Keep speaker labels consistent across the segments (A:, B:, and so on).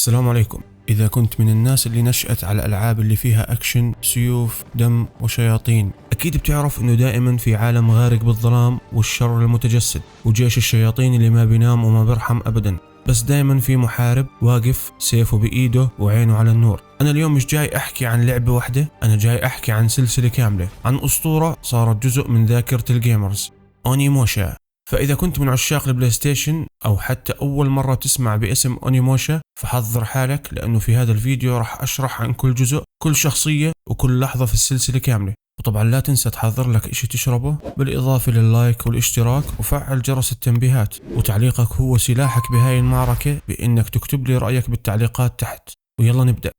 A: السلام عليكم. إذا كنت من الناس اللي نشأت على الألعاب اللي فيها أكشن، سيوف، دم وشياطين، أكيد بتعرف إنه دائما في عالم غارق بالظلام والشر المتجسد وجيش الشياطين اللي ما بينام وما بيرحم أبدا، بس دائما في محارب واقف سيفه بإيده وعينه على النور. أنا اليوم مش جاي أحكي عن لعبة واحدة، أنا جاي أحكي عن سلسلة كاملة، عن أسطورة صارت جزء من ذاكرة الجيمرز، أونيموشا. فإذا كنت من عشاق البلاي ستيشن أو حتى أول مرة تسمع باسم أونيموشا فحضر حالك، لأنه في هذا الفيديو راح أشرح عن كل جزء، كل شخصية وكل لحظة في السلسلة كاملة. وطبعا لا تنسى تحضر لك إشي تشربه، بالإضافة لللايك والاشتراك وفعل جرس التنبيهات، وتعليقك هو سلاحك بهاي المعركة، بإنك تكتب لي رأيك بالتعليقات تحت. ويلا نبدأ.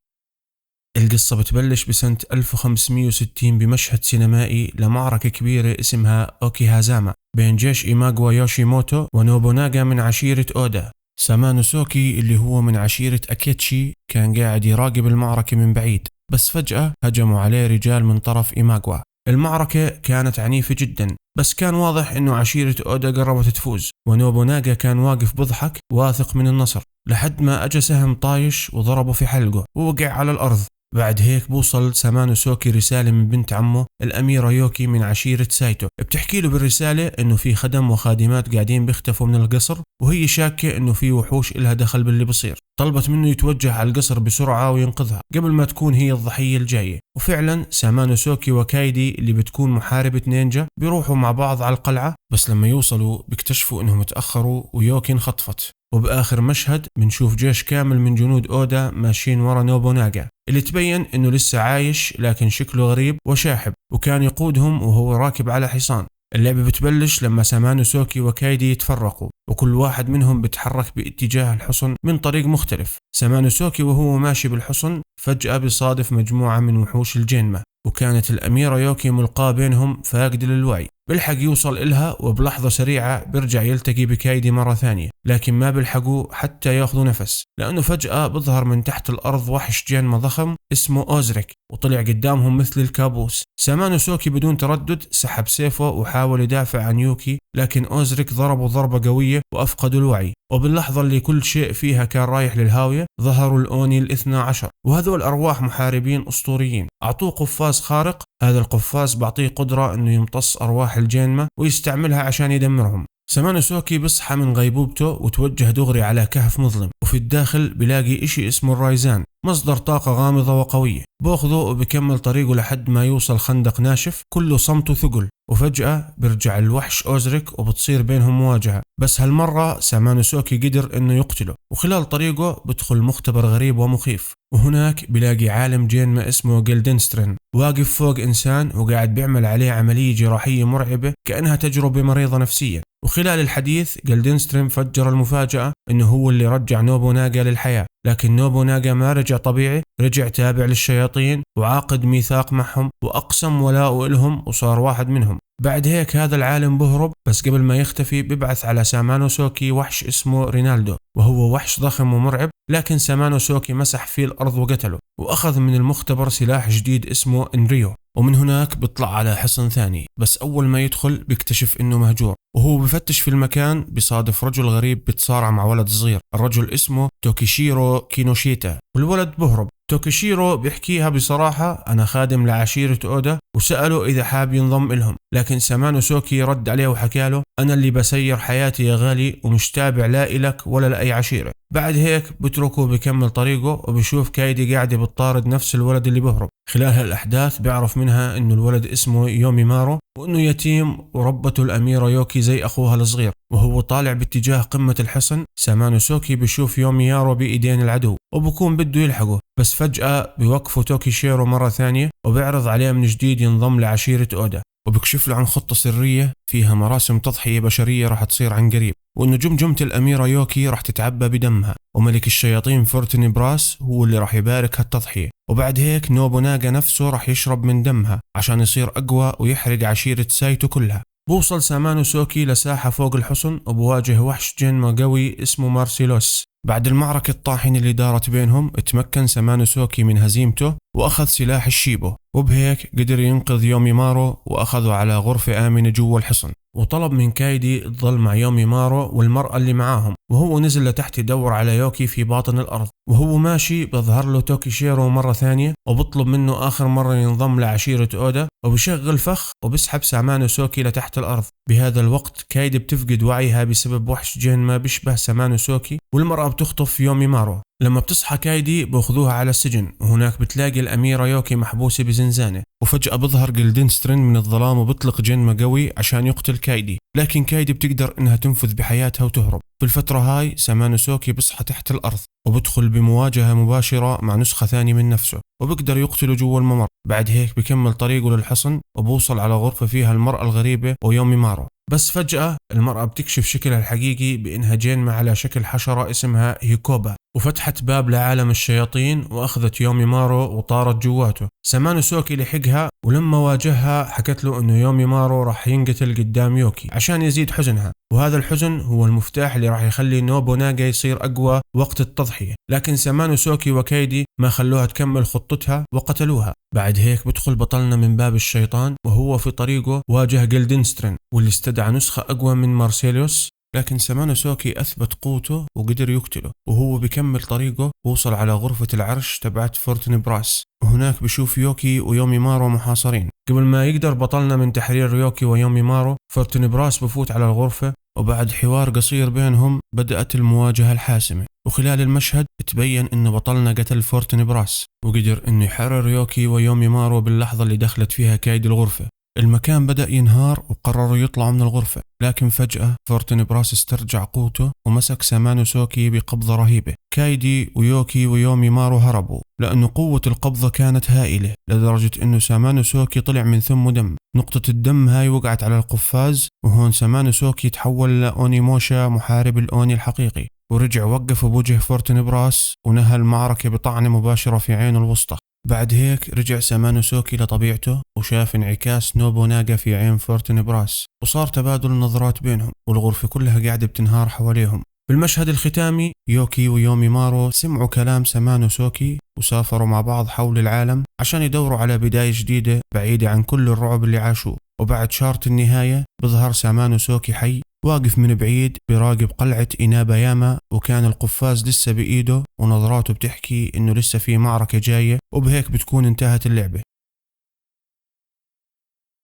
A: القصة بتبلش بسنة 1560 بمشهد سينمائي لمعركة كبيرة اسمها أوكيهازاما بين جيش إيماغوا يوشيموتو ونوبوناغا من عشيرة أودا. سامانوسوكي اللي هو من عشيرة أكيتشي كان قاعد يراقب المعركة من بعيد، بس فجأة هجموا عليه رجال من طرف إيماغوا. المعركة كانت عنيفة جدا، بس كان واضح إنه عشيرة أودا قربت تفوز، ونوبوناغا كان واقف بضحك واثق من النصر، لحد ما أجا سهم طايش وضربه في حلقه ووقع على الأرض. بعد هيك بوصل سامانوسوكي رسالة من بنت عمه الأميرة يوكي من عشيرة سايتو، بتحكي له بالرسالة إنه في خدم وخادمات قاعدين بيختفوا من القصر، وهي شاكة إنه في وحوش إلها دخل باللي بصير. طلبت منه يتوجه على القصر بسرعة وينقذها قبل ما تكون هي الضحية الجاية. وفعلا سامانوسوكي وكايدي اللي بتكون محاربة نينجا بيروحوا مع بعض على القلعة، بس لما يوصلوا بيكتشفوا إنهم تأخروا ويوكي انخطفت. وبآخر مشهد بنشوف جيش كامل من جنود أودا ماشيين ورا نوبوناغا، اللي تبين إنه لسه عايش لكن شكله غريب وشاحب، وكان يقودهم وهو راكب على حصان. اللعبة بتبلش لما سامانوسوكي وكايدي يتفرقوا، وكل واحد منهم بيتحرك باتجاه الحصن من طريق مختلف. سامانوسوكي وهو ماشي بالحصن فجأة بيصادف مجموعة من وحوش الجينما، وكانت الأميرة يوكي ملقاة بينهم فاقدة للوعي. بلحق يوصل إلها، وبلحظة سريعة بيرجع يلتقي بكايدي مرة ثانية، لكن ما بيلحقوا حتى ياخذوا نفس، لأنه فجأة بظهر من تحت الأرض وحش جينما ضخم اسمه أوزريك، وطلع قدامهم مثل الكابوس. سامانوسوكي بدون تردد سحب سيفه وحاول يدافع عن يوكي، لكن أوزريك ضربه ضربة قوية وأفقدوا الوعي. وباللحظة اللي كل شيء فيها كان رايح للهاوية ظهروا الأوني الاثنى عشر، وهذول أرواح محاربين أسطوريين أعطوه قفاز خارق. هذا القفاز بعطيه قدرة إنه يمتص أرواح الجينما ويستعملها عشان يدمرهم. سامانوسوكي بصحى من غيبوبته وتوجه دغري على كهف مظلم، وفي الداخل بلاقي إشي اسمه الرايزان، مصدر طاقة غامضة وقوية. باخذه وبكمل طريقه لحد ما يوصل خندق ناشف كله صمت وثقل. وفجأة برجع الوحش أوزريك وبتصير بينهم مواجهة، بس هالمرة سامانوسوكي قدر إنه يقتله. وخلال طريقه بدخل مختبر غريب ومخيف، وهناك بلاقي عالم جينما اسمه جلدنسترين واقف فوق إنسان وقاعد بيعمل عليه عملية جراحية مرعبة كأنها تجربة مريضة نفسيا. وخلال الحديث جلدنسترين فجر المفاجأة إنه هو اللي رجع نوبوناغا للحياة، لكن نوبوناغا ما رجع طبيعي، رجع تابع للشياطين وعاقد ميثاق معهم وأقسم ولاءه لهم وصار واحد منهم. بعد هيك هذا العالم بهرب، بس قبل ما يختفي ببعث على سامانوسوكي وحش اسمه رينالدو، وهو وحش ضخم ومرعب، لكن سامانوسوكي مسح فيه الأرض وقتله، وأخذ من المختبر سلاح جديد اسمه انريو. ومن هناك بيطلع على حصن ثاني، بس أول ما يدخل بيكتشف إنه مهجور، وهو بفتش في المكان بيصادف رجل غريب بيتصارع مع ولد صغير. الرجل اسمه توكيشيرو كينوشيتا، والولد بهرب. توكيشيرو بيحكيها بصراحة أنا خادم لعشيرة أودا، وسأله إذا حاب ينضم إلهم، لكن سامانوسوكي رد عليه وحكى له أنا اللي بسير حياتي يا غالي ومش تابع لا إلك ولا لأي عشيرة. بعد هيك بتركه بكمل طريقه، وبشوف كايدي قاعدة بتطارد نفس الولد اللي بهرب. خلال هالأحداث بيعرف منها إنه الولد اسمه يومي مارو، وإنه يتيم وربته الأميرة يوكي زي أخوها الصغير. وهو طالع باتجاه قمة الحصن سامانوسوكي بشوف يومي يارو بإيدين العدو وبكون بده يلحقه، بس فجأة بيوقفوا توكيشيرو مرة ثانية وبيعرض عليه من جديد ينضم لعشيرة أودا، وبكشف له عن خطة سرية فيها مراسم تضحية بشرية راح تصير عن قريب، وإنه جمجمة الأميرة يوكي راح تتعبى بدمها، وملك الشياطين فورتيني براس هو اللي راح يبارك هالتضحية. وبعد هيك نوبوناغا نفسه راح يشرب من دمها عشان يصير أقوى ويحرق عشيرة سايتو كلها. بوصل سامانوسوكي لساحة فوق الحصن وبواجه وحش جينما قوي اسمه مارسيلوس. بعد المعركة الطاحنة اللي دارت بينهم تمكن سامانوسوكي من هزيمته، وأخذ سلاح الشيبو، وبهيك قدر ينقذ يوميمارو وأخذه على غرفة آمنة جوا الحصن. وطلب من كايدي تظل مع يوميمارو والمرأة اللي معاهم، وهو نزل لتحت يدور على يوكي في باطن الأرض. وهو ماشي بظهر له توكيشيرو مرة ثانية وبطلب منه آخر مرة ينضم لعشيرة أودا، وبشغل فخ وبسحب سامانوسوكي لتحت الأرض. بهذا الوقت كايدي بتفقد وعيها بسبب وحش جن ما بيشبه سامانوسوكي، والمرأة بتخطف يوميمارو. لما بتصحى كايدي بأخذوها على السجن، وهناك بتلاقي الأميرة يوكي محبوسة بزنزانة، وفجأة بظهر جلدنسترين من الظلام وبطلق جن قوي عشان يقتل كايدي، لكن كايدي بتقدر انها تنفذ بحياتها وتهرب. في الفترة هاي سامانوسوكي بصحى تحت الأرض وبدخل بمواجهة مباشرة مع نسخة ثانية من نفسه، وبقدر يقتله جوا الممر. بعد هيك بكمل طريقه للحصن وبوصل على غرفة فيها المرأة الغريبة ويوميمارو. بس فجأة المرأة بتكشف شكلها الحقيقي بإنها جينما على شكل حشرة اسمها هيكوبا، وفتحت باب لعالم الشياطين وأخذت يوميمارو وطارت جواته. سامانوسوكي لحقها، ولما واجهها حكت له إنه يوميمارو راح ينقتل قدام يوكي عشان يزيد حزنها، وهذا الحزن هو المفتاح اللي راح يخلي نوبوناغا يصير أقوى وقت التضحية. لكن سامانوسوكي وكايدي ما خلوها تكمل خطتها وقتلوها. بعد هيك بدخل بطلنا من باب الشيطان وهو في طريقه واجه جلدنسترين واللي استدعى نسخة أقوى من مارسيليوس، لكن سامانوسوكي أثبت قوته وقدر يقتله. وهو بكمل طريقه ووصل على غرفة العرش تبعت فورتنبراس، وهناك بشوف يوكي ويوميمارو محاصرين. قبل ما يقدر بطلنا من تحرير يوكي ويوميمارو، فورتنبراس بفوت على الغرفة، وبعد حوار قصير بينهم بدأت المواجهة الحاسمة. وخلال المشهد تبين إنه بطلنا قتل فورتنبراس وقدر إنه يحرر يوكي ويوميمارو باللحظة اللي دخلت فيها كايدي الغرفة. المكان بدأ ينهار وقرروا يطلعوا من الغرفة، لكن فجأة فورتنبراس استرجع قوته ومسك سامانوسوكي بقبضة رهيبة. كايدي ويوكي ويوميمارو هربوا لأنه قوة القبضة كانت هائلة لدرجة إنه سامانوسوكي طلع من ثمه دم. نقطة الدم هاي وقعت على القفاز، وهون سامانوسوكي تحول لأونيموشا محارب الأوني الحقيقي، ورجع وقف بوجه فورتنبراس ونهى المعركة بطعنة مباشرة في عينه الوسطى. بعد هيك رجع سامانوسوكي لطبيعته وشاف انعكاس نوبوناغا في عين فورتنبراس، وصار تبادل النظرات بينهم، والغرفة كلها قاعدة بتنهار حواليهم. بالمشهد الختامي يوكي ويوميمارو سمعوا كلام سامانوسوكي وسافروا مع بعض حول العالم عشان يدوروا على بداية جديدة بعيدة عن كل الرعب اللي عاشوه. وبعد شارة النهاية بظهر سامانوسوكي حي واقف من بعيد براقب قلعة إناباياما، وكان القفاز لسه بإيده ونظراته بتحكي إنه لسه في معركة جاية، وبهيك بتكون انتهت اللعبة.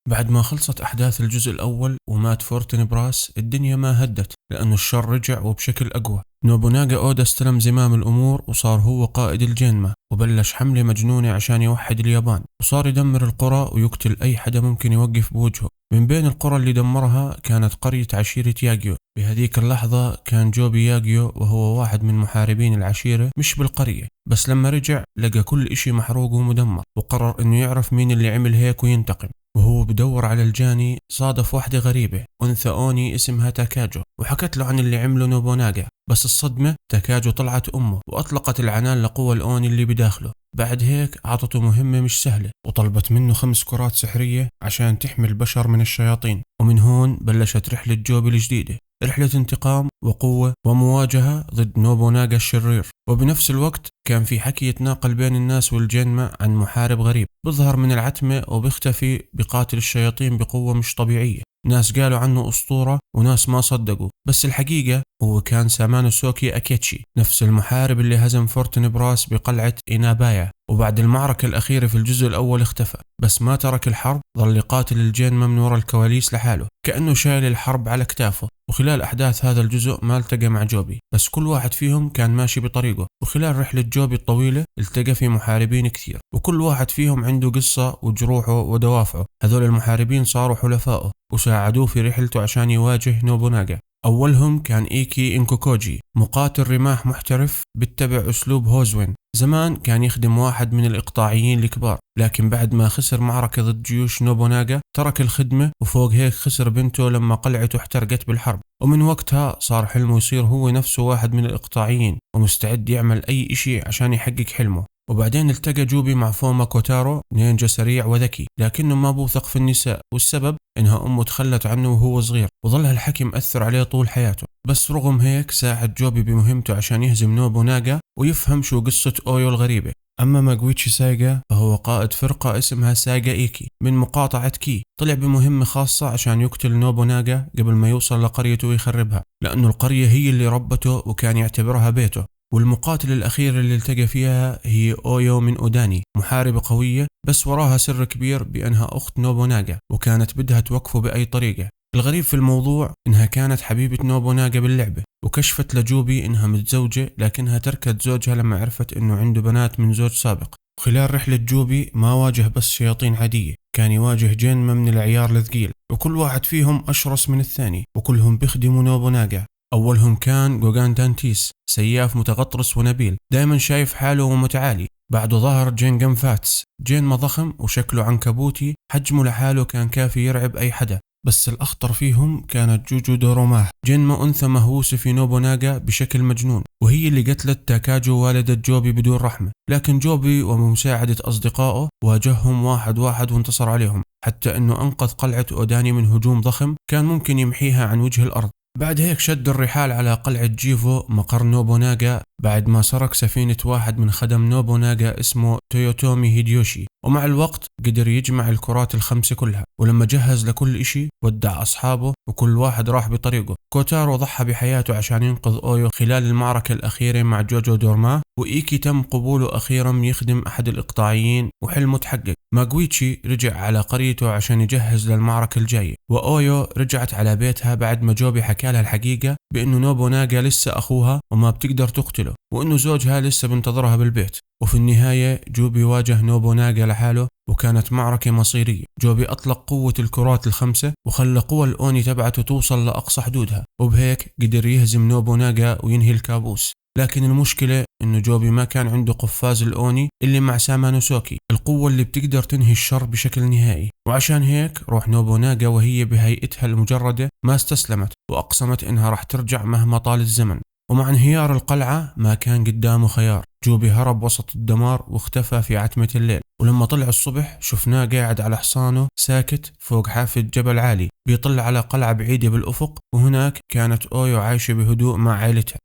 A: بعد ما خلصت أحداث الجزء الأول ومات فورتنبراس، الدنيا ما هدت لأنه الشر رجع وبشكل أقوى. نوبوناغا أودا استلم زمام الأمور وصار هو قائد الجينما، وبلش حملة مجنونة عشان يوحد اليابان، وصار يدمر القرى ويقتل أي حدا ممكن يوقف بوجهه. من بين القرى اللي دمرها كانت قرية عشيرة ياغيو. بهذيك اللحظة كان جوبي ياغيو وهو واحد من محاربين العشيرة مش بالقرية، بس لما رجع لقى كل إشي محروق ومدمر، وقرر إنه يعرف مين اللي عمل هيك وينتقم. وهو بدور على الجاني صادف واحدة غريبة أنثى أوني اسمها تاكاجو، وحكت له عن اللي عمله نوبوناغا. بس الصدمة تاكاجو طلعت أمه وأطلقت العنان لقوى الأوني اللي بداخله. بعد هيك أعطته مهمة مش سهلة وطلبت منه 5 كرات سحرية عشان تحمي البشر من الشياطين. ومن هون بلشت رحلة جوبي الجديدة، رحلة انتقام وقوة ومواجهة ضد نوبوناغا الشرير. وبنفس الوقت كان في حكي يتناقل بين الناس والجينما عن محارب غريب بظهر من العتمة وبيختفي بقاتل الشياطين بقوة مش طبيعية. ناس قالوا عنه أسطورة وناس ما صدقوا، بس الحقيقة هو كان سامانوسوكي أكيتشي، نفس المحارب اللي هزم فورتنبراس بقلعة إنابايا. وبعد المعركة الأخيرة في الجزء الأول اختفى، بس ما ترك الحرب، ظل يقاتل الجينما من وراء الكواليس لحاله كأنه شايل الحرب على كتافه. وخلال أحداث هذا الجزء ما التقى مع جوبي، بس كل واحد فيهم كان ماشي بطريقه. وخلال رحلة جوبي الطويلة التقى في محاربين كثير، وكل واحد فيهم عنده قصة وجروحه ودوافعه. هذول المحاربين صاروا حلفائه وساعدوه في رحلته عشان يواجه نوبوناغا. أولهم كان إيكي إنكوكوجي، مقاتل رماح محترف بيتبع أسلوب هوزوين. زمان كان يخدم واحد من الإقطاعيين الكبار، لكن بعد ما خسر معركة ضد جيوش نوبوناغا ترك الخدمة، وفوق هيك خسر بنته لما قلعته احترقت بالحرب. ومن وقتها صار حلمه يصير هو نفسه واحد من الإقطاعيين ومستعد يعمل أي إشي عشان يحقق حلمه. وبعدين التقى جوبي مع فوما كوتارو، نينجا سريع وذكي لكنه ما بوثق في النساء، والسبب إنها أمه تخلت عنه وهو صغير، وظل هالحكي مأثر عليه طول حياته. بس رغم هيك ساعد جوبي بمهمته عشان يهزم نوبوناغا ويفهم شو قصة أويو الغريبة. أما ماغويتشي سايغا فهو قائد فرقة اسمها سايغا إيكي من مقاطعة كي، طلع بمهمة خاصة عشان يقتل نوبوناغا قبل ما يوصل لقريته ويخربها، لأنه القرية هي اللي ربته وكان يعتبرها بيته. والمقاتل الأخير اللي التقى فيها هي أويو من أوداني، محاربة قوية بس وراها سر كبير بأنها أخت نوبوناغا وكانت بدها توقفه بأي طريقة. الغريب في الموضوع إنها كانت حبيبة نوبوناغا باللعبة، وكشفت لجوبي إنها متزوجة لكنها تركت زوجها لما عرفت إنه عنده بنات من زوج سابق. وخلال رحلة جوبي ما واجه بس شياطين عادية، كان يواجه جنمة من العيار الثقيل، وكل واحد فيهم أشرس من الثاني وكلهم بيخدموا نوبوناغا. أولهم كان جوغان تانتيس، سياف متغطرس ونبيل دايما شايف حاله ومتعالي. بعده ظهر جين فاتس، جين ضخم وشكله عنكبوتي، حجمه لحاله كان كافي يرعب أي حدا. بس الأخطر فيهم كانت جوجو دوروماه، جنمة أنثى مهووسة في نوبوناغا بشكل مجنون، وهي اللي قتلت تاكاجو والدة جوبي بدون رحمة. لكن جوبي ومساعدة أصدقائه واجههم واحد واحد وانتصر عليهم، حتى أنه أنقذ قلعة أوداني من هجوم ضخم كان ممكن يمحيها عن وجه الأرض. بعد هيك شد الرحال على قلعة جيفو مقر نوبوناغا بعد ما سرق سفينة واحد من خدم نوبوناغا اسمه تويوتومي هيديوشي، ومع الوقت قدر يجمع الكرات الخمسة كلها. ولما جهز لكل إشي ودع أصحابه وكل واحد راح بطريقه. كوتارو ضحى بحياته عشان ينقذ أويو خلال المعركة الأخيرة مع جوجو دورما، وإيكي تم قبوله أخيرا يخدم أحد الإقطاعيين وحلمه تحقق. ماغويتشي رجع على قريته عشان يجهز للمعركة الجاية، وأويو رجعت على بيتها بعد ما جوبي حكى لها الحقيقة بأنه نوبوناغا لسه أخوها وما بتقدر تقتله، وأنه زوجها لسه بنتظرها بالبيت. وفي النهاية جوبي واجه نوبوناغا لحاله، وكانت معركة مصيرية. جوبي أطلق قوة الكرات الخمسة وخلى قوى الأوني تبعته توصل لأقصى حدودها، وبهيك قدر يهزم نوبوناغا وينهي الكابوس. لكن المشكلة إنه جوبي ما كان عنده قفاز الأوني اللي مع سامانوسوكي، القوة اللي بتقدر تنهي الشر بشكل نهائي. وعشان هيك روح نوبوناغا وهي بهيئتها المجردة ما استسلمت، وأقسمت إنها راح ترجع مهما طال الزمن. ومع انهيار القلعة ما كان قدامه خيار، جوبي هرب وسط الدمار واختفى في عتمة الليل. ولما طلع الصبح شفناه قاعد على حصانه ساكت فوق حافة جبل عالي بيطل على قلعة بعيدة بالأفق، وهناك كانت أويو عايشة بهدوء مع عائلتها.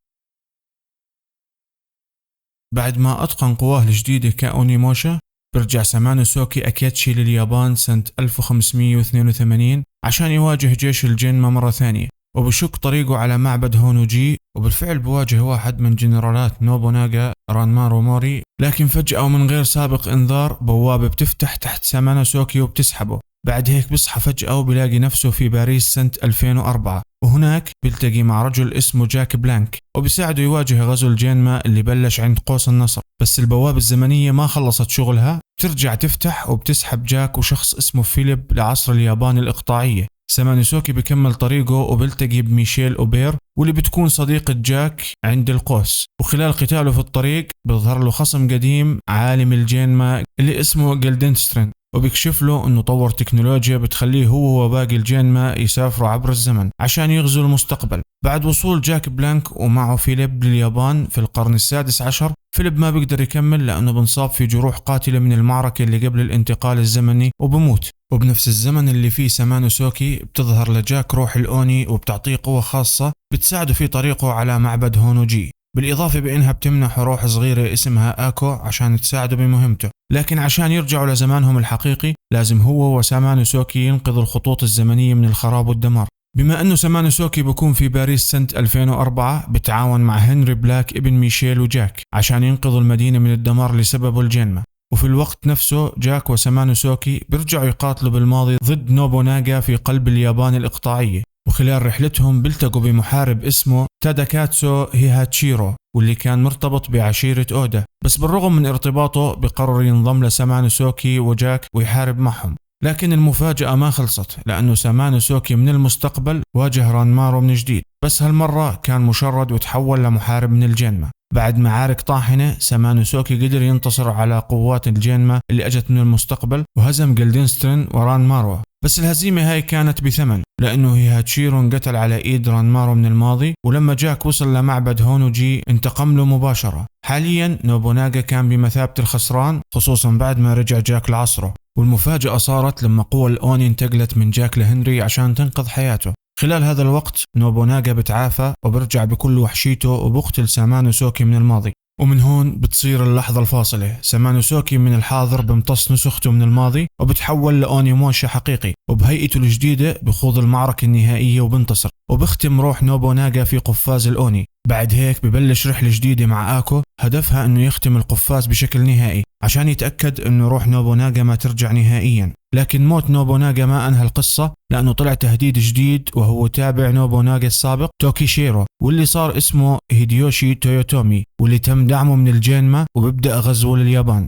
A: بعد ما أتقن قواه الجديدة كأونيموشا، برجع سامانوسوكي أكيتشي لليابان سنة 1582 عشان يواجه جيش الجينما مرة ثانية، وبشق طريقه على معبد هونوجي. وبالفعل بواجه واحد من جنرالات نوبوناغا رانمارو موري، لكن فجأة ومن غير سابق انذار بوابة بتفتح تحت سامانوسوكي وبتسحبه. بعد هيك بصحى فجأة وبلاقي نفسه في باريس سنة 2004، وهناك بيلتقي مع رجل اسمه جاك بلانك وبيساعده يواجه غزو الجينما اللي بلش عند قوس النصر. بس البوابة الزمنية ما خلصت شغلها، بترجع تفتح وبتسحب جاك وشخص اسمه فيليب لعصر اليابان الإقطاعية. سامانوسوكي بكمل طريقه وبيلتقي بميشيل أوبير واللي بتكون صديقة جاك عند القوس. وخلال قتاله في الطريق بيظهر له خصم قديم عالم الجينما اللي اسمه جلدنسترين، وبيكشف له انه طور تكنولوجيا بتخليه هو وباقي الجينما يسافروا عبر الزمن عشان يغزوا المستقبل. بعد وصول جاك بلانك ومعه فيليب لليابان في القرن السادس عشر، فيليب ما بيقدر يكمل لأنه بنصاب في جروح قاتلة من المعركة اللي قبل الانتقال الزمني وبموت. وبنفس الزمن اللي فيه سامانوسوكي بتظهر لجاك روح الأوني وبتعطيه قوة خاصة بتساعده في طريقه على معبد هونوجي، بالإضافة بأنها بتمنح روح صغيرة اسمها آكو عشان تساعده بمهمته. لكن عشان يرجعوا لزمانهم الحقيقي لازم هو وسامانوسوكي ينقذوا الخطوط الزمنية من الخراب والدمار. بما أنه سامانوسوكي بيكون في باريس سنة 2004 بتعاون مع هنري بلاك ابن ميشيل وجاك عشان ينقذوا المدينة من الدمار اللي سببه الجينما. وفي الوقت نفسه جاك وسامانوسوكي بيرجعوا يقاتلوا بالماضي ضد نوبوناغا في قلب اليابان الإقطاعية. وخلال رحلتهم بيلتقوا بمحارب اسمه تاداكاتسو هيهاتشيرو واللي كان مرتبط بعشيرة أودا، بس بالرغم من ارتباطه بقرر ينضم لسامانوسوكي وجاك ويحارب معهم. لكن المفاجأة ما خلصت، لأنه سامانوسوكي من المستقبل واجه رانمارو من جديد، بس هالمرة كان مشرد وتحول لمحارب من الجينما. بعد معارك طاحنة سامانوسوكي قدر ينتصر على قوات الجينما اللي أجت من المستقبل وهزم جلدنسترين ورانمارو. بس الهزيمة هاي كانت بثمن، لأنه هيهاتشيرو انقتل على إيد رانمارو من الماضي، ولما جاك وصل لمعبد هونوجي انتقم له مباشرة. حاليا نوبوناغا كان بمثابة الخسران، خصوصا بعد ما رجع جاك لعصره. والمفاجأة صارت لما قوى الأوني انتقلت من جاك لهنري عشان تنقذ حياته. خلال هذا الوقت نوبوناغا بتعافى وبرجع بكل وحشيته وبقتل سامانوسوكي من الماضي.
B: ومن هون بتصير اللحظة الفاصلة. سامانوسوكي من الحاضر بمتص نسخته من الماضي وبتحول لأونيموشا حقيقي، وبهيئته الجديدة بخوض المعركة النهائية وبنتصر، وبختم روح نوبوناغا في قفاز الأوني. بعد هيك ببلش رحلة جديدة مع آكو هدفها انه يختم القفاز بشكل نهائي عشان يتأكد انه روح نوبوناغا ما ترجع نهائيا. لكن موت نوبوناغا ما انهى القصة، لانه طلع تهديد جديد وهو تابع نوبوناغا السابق توكيشيرو، واللي صار اسمه هيديوشي تويوتومي، واللي تم دعمه من الجينما وبيبدأ غزوه لليابان.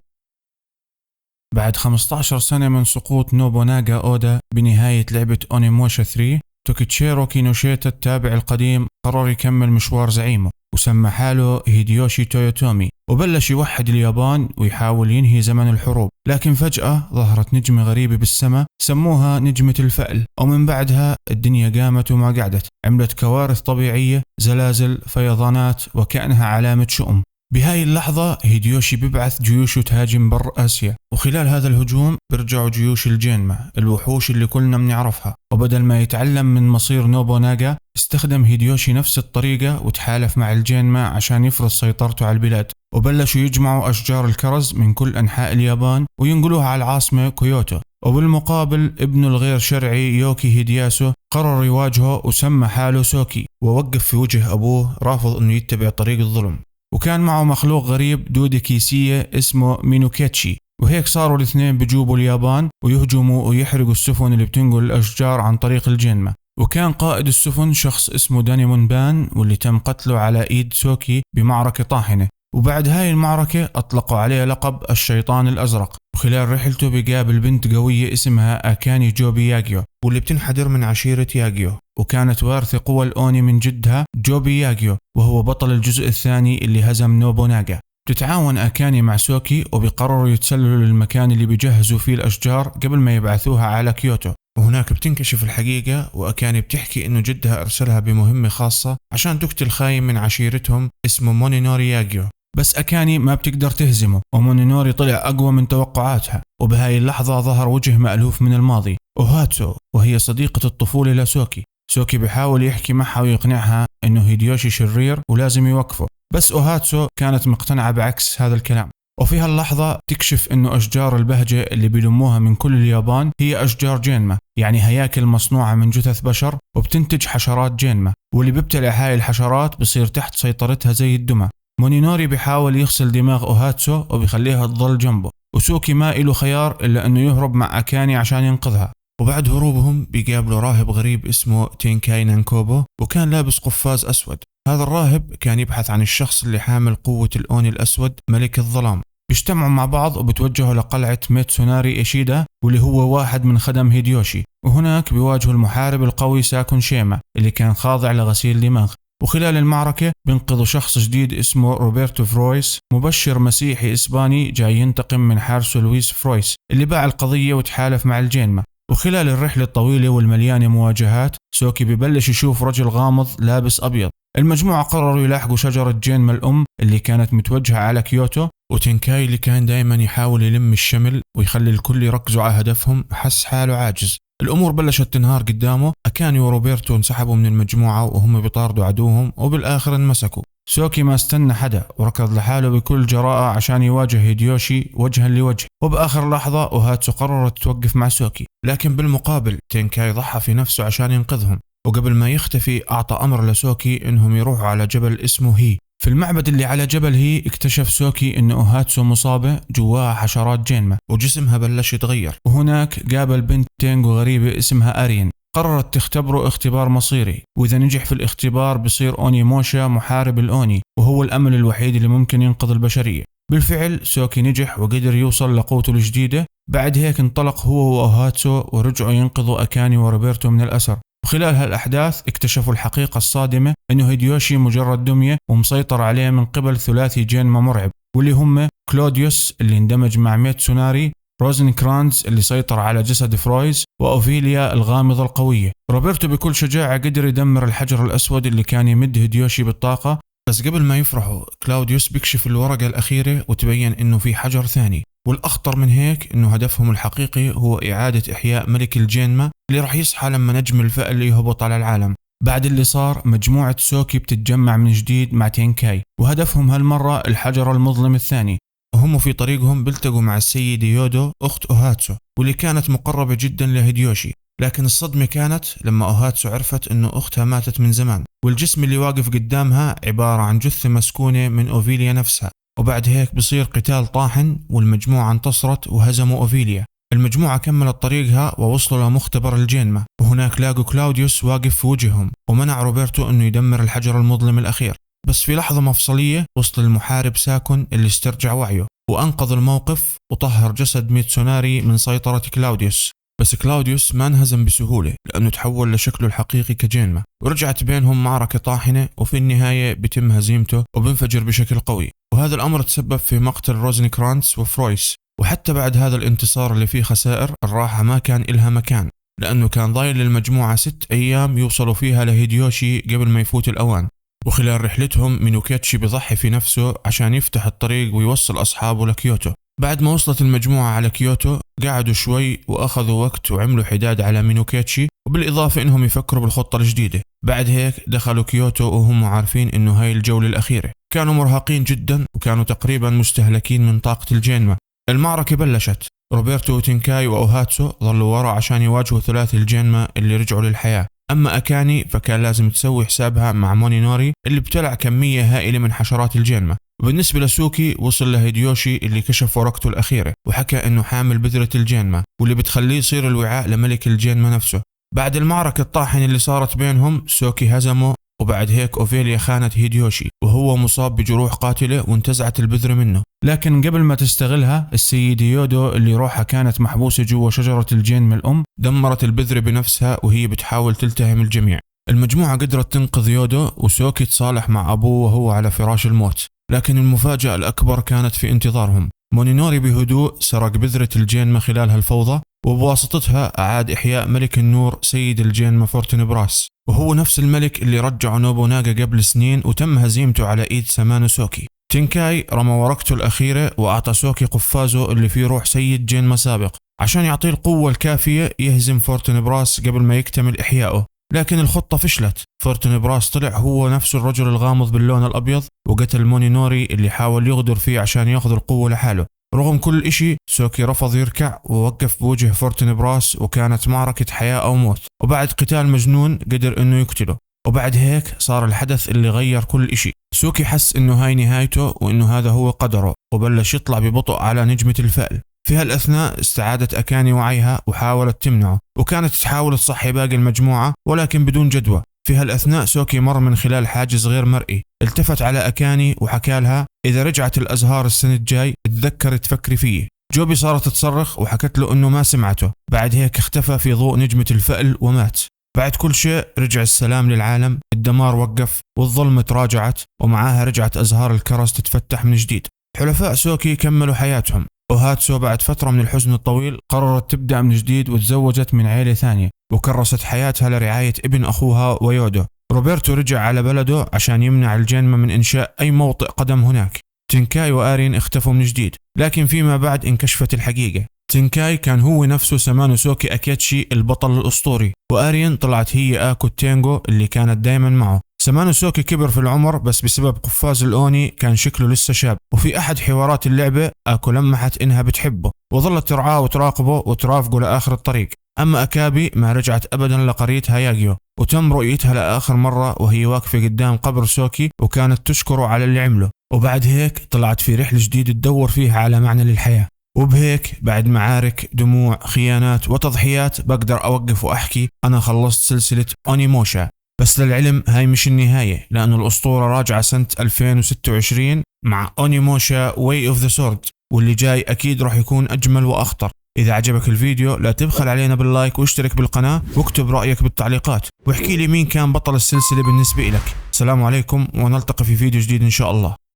B: بعد 15 سنة من سقوط نوبوناغا أودا بنهاية لعبة أونيموشا 3، توكيتشيرو كينوشيتا التابع القديم قرر يكمل مشوار زعيمه وسمى حاله هيديوشي تويوتومي، وبلش يوحد اليابان ويحاول ينهي زمن الحروب. لكن فجأة ظهرت نجمة غريبة بالسماء سموها نجمة الفأل، ومن بعدها الدنيا قامت وما قعدت، عملت كوارث طبيعية، زلازل، فيضانات، وكأنها علامة شؤم. بهاي اللحظة هيديوشي بيبعث جيوشه تهاجم بر آسيا، وخلال هذا الهجوم بيرجعوا جيوش الجينما، الوحوش اللي كلنا بنعرفها. وبدل ما يتعلم من مصير نوبوناغا استخدم هيديوشي نفس الطريقة وتحالف مع الجينما عشان يفرض سيطرته على البلاد، وبلشوا يجمعوا أشجار الكرز من كل أنحاء اليابان وينقلوها على العاصمة كيوتو. وبالمقابل ابنه الغير شرعي يوكي هيدياسو قرر يواجهه وسمى حاله سوكي، ووقف في وجه أبوه رافض أنه يتبع طريق الظلم. وكان معه مخلوق غريب دودة كيسية اسمه مينوكيتشي، وهيك صاروا الاثنين بيجوبوا اليابان ويهجموا ويحرقوا السفن اللي بتنقل الأشجار عن طريق الجينما. وكان قائد السفن شخص اسمه دانيمون بان، واللي تم قتله على ايد سوكي بمعركة طاحنة. وبعد هاي المعركة أطلقوا عليه لقب الشيطان الأزرق. وخلال رحلته بيقابل بنت قوية اسمها أكاني جوبي ياغيو، واللي بتنحدر من عشيرة ياغيو، وكانت وارثة قوى الأوني من جدها جوبي ياغيو، وهو بطل الجزء الثاني اللي هزم نوبوناغا. بتتعاون أكاني مع سوكي وبيقرروا يتسللوا للمكان اللي بيجهزوا فيه الأشجار قبل ما يبعثوها على كيوتو. وهناك بتنكشف الحقيقة، وأكاني بتحكي إنه جدها أرسلها بمهمة خاصة عشان تقتل خاين من عشيرتهم اسمه مونينوري ياغيو. بس أكاني ما بتقدر تهزمه، ومونينوري طلع أقوى من توقعاتها. وبهاي اللحظة ظهر وجه مألوف من الماضي، أوهاتسو، وهي صديقة الطفولة لسوكي. سوكي بيحاول يحكي معها ويقنعها إنه هيديوشي شرير ولازم يوقفه، بس أوهاتسو كانت مقتنعة بعكس هذا الكلام. وفي هاللحظة تكشف إنه أشجار البهجة اللي بيلموها من كل اليابان هي أشجار جينما، يعني هياكل مصنوعة من جثث بشر وبتنتج حشرات جينما، واللي بيبتلع هاي الحشرات بصير تحت سيطرتها زي الدمى. مونينوري بيحاول يغسل دماغ أوهاتسو وبيخليها تضل جنبه، وسوكي ما إله خيار إلا أنه يهرب مع أكاني عشان ينقذها. وبعد هروبهم بيقابلوا راهب غريب اسمه تينكاي نانكوبو، وكان لابس قفاز أسود. هذا الراهب كان يبحث عن الشخص اللي حامل قوة الأوني الأسود ملك الظلام. بيجتمعوا مع بعض وبتوجهوا لقلعة ميتسوناري إيشيدا، واللي هو واحد من خدم هيديوشي، وهناك بيواجهوا المحارب القوي ساكون شيما اللي كان خاضع لغسيل دماغ. وخلال المعركة بينقذوا شخص جديد اسمه روبرتو فرويس، مبشر مسيحي إسباني جاي ينتقم من حارسه لويس فرويس اللي باع القضية وتحالف مع الجينما. وخلال الرحلة الطويلة والمليانة مواجهات سوكي ببلش يشوف رجل غامض لابس أبيض. المجموعة قرروا يلاحقوا شجرة جينما الأم اللي كانت متوجهة على كيوتو، وتينكاي اللي كان دايما يحاول يلم الشمل ويخلي الكل يركزوا على هدفهم حس حاله عاجز. الأمور بلشت تنهار قدامه. أكاني وروبرتو انسحبوا من المجموعة وهم بيطاردوا عدوهم، وبالآخر انمسكوا. سوكي ما استنى حدا وركض لحاله بكل جراءة عشان يواجه هيديوشي وجها لوجه. وبآخر لحظة أوهاتسو قررت توقف مع سوكي، لكن بالمقابل تينكاي ضحى في نفسه عشان ينقذهم. وقبل ما يختفي أعطى أمر لسوكي إنهم يروحوا على جبل اسمه هي. في المعبد اللي على جبل هي اكتشف سوكي إن أوهاتسو مصابة جواها حشرات جينما وجسمها بلش يتغير. وهناك قابل بنت تينغو غريبة اسمها أرين، قررت تختبره اختبار مصيري، وإذا نجح في الاختبار بصير أونيموشا محارب الأوني، وهو الأمل الوحيد اللي ممكن ينقذ البشرية. بالفعل سوكي نجح وقدر يوصل لقوته الجديدة. بعد هيك انطلق هو وأوهاتسو ورجعوا ينقذوا أكاني وروبرتو من الأسر. وخلال هالأحداث اكتشفوا الحقيقة الصادمة إنه هيديوشي مجرد دمية ومسيطر عليه من قبل ثلاثي جينما مرعب، واللي هم كلوديوس اللي اندمج مع ميتسوناري، روزنكرانز اللي سيطر على جسد فرويز، وأوفيليا الغامضة القوية. روبرتو بكل شجاعة قدر يدمر الحجر الأسود اللي كان يمد هيديوشي بالطاقة. بس قبل ما يفرحوا كلاوديوس بيكشف الورقة الأخيرة وتبين إنه في حجر ثاني، والأخطر من هيك إنه هدفهم الحقيقي هو إعادة إحياء ملك الجينما اللي راح يصحى لما نجم الفأل يهبط على العالم. بعد اللي صار مجموعة سوكي بتتجمع من جديد مع تينكاي، وهدفهم هالمرة الحجر المظلم الثاني، وهم في طريقهم بيلتقوا مع السيدة يودو أخت أوهاتسو واللي كانت مقربة جدا لهيديوشي. لكن الصدمة كانت لما أوهاتسو عرفت إنه أختها ماتت من زمان، والجسم اللي واقف قدامها عبارة عن جثة مسكونة من أوفيليا نفسها. وبعد هيك بصير قتال طاحن، والمجموعة انتصرت وهزموا أوفيليا. المجموعة كملت طريقها ووصلوا لمختبر الجينما، وهناك لاقوا كلاوديوس واقف في وجههم ومنع روبرتو إنه يدمر الحجر المظلم الأخير. بس في لحظة مفصلية وصل المحارب ساكون اللي استرجع وعيه وأنقذ الموقف وطهر جسد ميتسوناري من سيطرة كلاوديوس. بس كلاوديوس ما انهزم بسهولة لأنه تحول لشكله الحقيقي كجينما، ورجعت بينهم معركة طاحنة، وفي النهاية بتم هزيمته وبنفجر بشكل قوي. وهذا الأمر تسبب في مقتل روزنكرانتس وفرويس. وحتى بعد هذا الانتصار اللي فيه خسائر، الراحة ما كان إلها مكان، لأنه كان ضايل للمجموعة 6 أيام يوصلوا فيها لهيديوشي قبل ما يفوت الأوان. وخلال رحلتهم مينوكيتشي بيضحي في نفسه عشان يفتح الطريق ويوصل أصحابه لكيوتو. بعد ما وصلت المجموعة على كيوتو قعدوا شوي وأخذوا وقت وعملوا حداد على مينوكيتشي، وبالإضافة إنهم يفكروا بالخطة الجديدة. بعد هيك دخلوا كيوتو وهم عارفين إنه هاي الجولة الأخيرة. كانوا مرهقين جدا وكانوا تقريبا مستهلكين من طاقة الجينما. المعركة بلشت. روبرتو وتينكاي وأوهاتسو ظلوا ورا عشان يواجهوا ثلاثي الجينما اللي رجعوا للحياة. أما أكاني فكان لازم تسوي حسابها مع مونينوري اللي ابتلع كمية هائلة من حشرات الجينما. وبالنسبة لسوكي وصل لهيديوشي اللي كشف ورقته الأخيرة وحكى إنه حامل بذرة الجينما واللي بتخليه يصير الوعاء لملك الجينما نفسه. بعد المعركة الطاحنة اللي صارت بينهم سوكي هزمه، وبعد هيك أوفيليا خانت هيديوشي وهو مصاب بجروح قاتلة وانتزعت البذرة منه. لكن قبل ما تستغلها السيدة يودو اللي روحها كانت محبوسة جوا شجرة الجينما الأم دمرت البذرة بنفسها وهي بتحاول تلتهم الجميع. المجموعة قدرت تنقذ يودو، وسوكي تصالح مع أبوه وهو على فراش الموت. لكن المفاجأة الأكبر كانت في انتظارهم. مونينوري بهدوء سرق بذرة الجينما خلال هالفوضى، وبواسطتها أعاد إحياء ملك النور سيد الجينما فورتنبراس، وهو نفس الملك اللي رجعه نوبوناغا قبل سنين وتم هزيمته على إيد سامانو سوكي. تينكاي رمى ورقته الأخيرة وأعطى سوكي قفازه اللي فيه روح سيد جينما سابق عشان يعطيه القوة الكافية يهزم فورتنبراس قبل ما يكتمل إحيائه. لكن الخطة فشلت. فورتنبراس طلع هو نفس الرجل الغامض باللون الأبيض وقتل مونينوري اللي حاول يغدر فيه عشان ياخذ القوة لحاله. رغم كل إشي سوكي رفض يركع ووقف بوجه فورتنبراس، وكانت معركة حياة أو موت. وبعد قتال مجنون قدر إنه يقتله. وبعد هيك صار الحدث اللي غير كل إشي. سوكي حس إنه هاي نهايته وإنه هذا هو قدره، وبلش يطلع ببطء على نجمة الفأل. في هالأثناء استعادت أكاني وعيها وحاولت تمنعه، وكانت تحاول تصحي باقي المجموعة ولكن بدون جدوى. في هالأثناء سوكي مر من خلال حاجز غير مرئي، التفت على أكاني وحكى لها إذا رجعت الأزهار السنة الجاي تذكر تفكري فيه. جوبي صارت تصرخ وحكت له إنه ما سمعته. بعد هيك اختفى في ضوء نجمة الفأل ومات. بعد كل شيء رجع السلام للعالم، الدمار وقف والظلمة تراجعت، ومعاها رجعت أزهار الكرز تتفتح من جديد. حلفاء سوكي كملوا حياتهم. أوهاتسو بعد فترة من الحزن الطويل قررت تبدأ من جديد وتزوجت من عائلة ثانية، وكرست حياتها لرعاية ابن أخوها ويودو. روبرتو رجع على بلده عشان يمنع الجينما من إنشاء أي موطئ قدم هناك. تينكاي وآرين اختفوا من جديد، لكن فيما بعد انكشفت الحقيقة. تينكاي كان هو نفسه سامانو سوكي أكيتشي البطل الأسطوري، وآرين طلعت هي آكو تينغو اللي كانت دايما معه. سامانو سوكي كبر في العمر بس بسبب قفاز الأوني كان شكله لسه شاب، وفي أحد حوارات اللعبة آكو لمحت إنها بتحبه وظلت ترعاه وتراقبه وترافقه لآخر الطريق. أما أكابي ما رجعت أبدا لقريتها ياغيو، وتم رؤيتها لآخر مرة وهي واقفة قدام قبر سوكي وكانت تشكره على اللي عمله. وبعد هيك طلعت في رحلة جديدة تدور فيها على معنى للحياة. وبهيك بعد معارك دموع خيانات وتضحيات بقدر أوقف وأحكي أنا خلصت سلسلة أونيموشا. بس للعلم هاي مش النهاية، لأنه الأسطورة راجعة سنة 2026 مع أونيموشا Way of the Sword، واللي جاي أكيد راح يكون أجمل وأخطر. إذا عجبك الفيديو لا تبخل علينا باللايك واشترك بالقناة واكتب رأيك بالتعليقات، واحكي لي مين كان بطل السلسلة بالنسبة إلك. السلام عليكم ونلتقي في فيديو جديد إن شاء الله.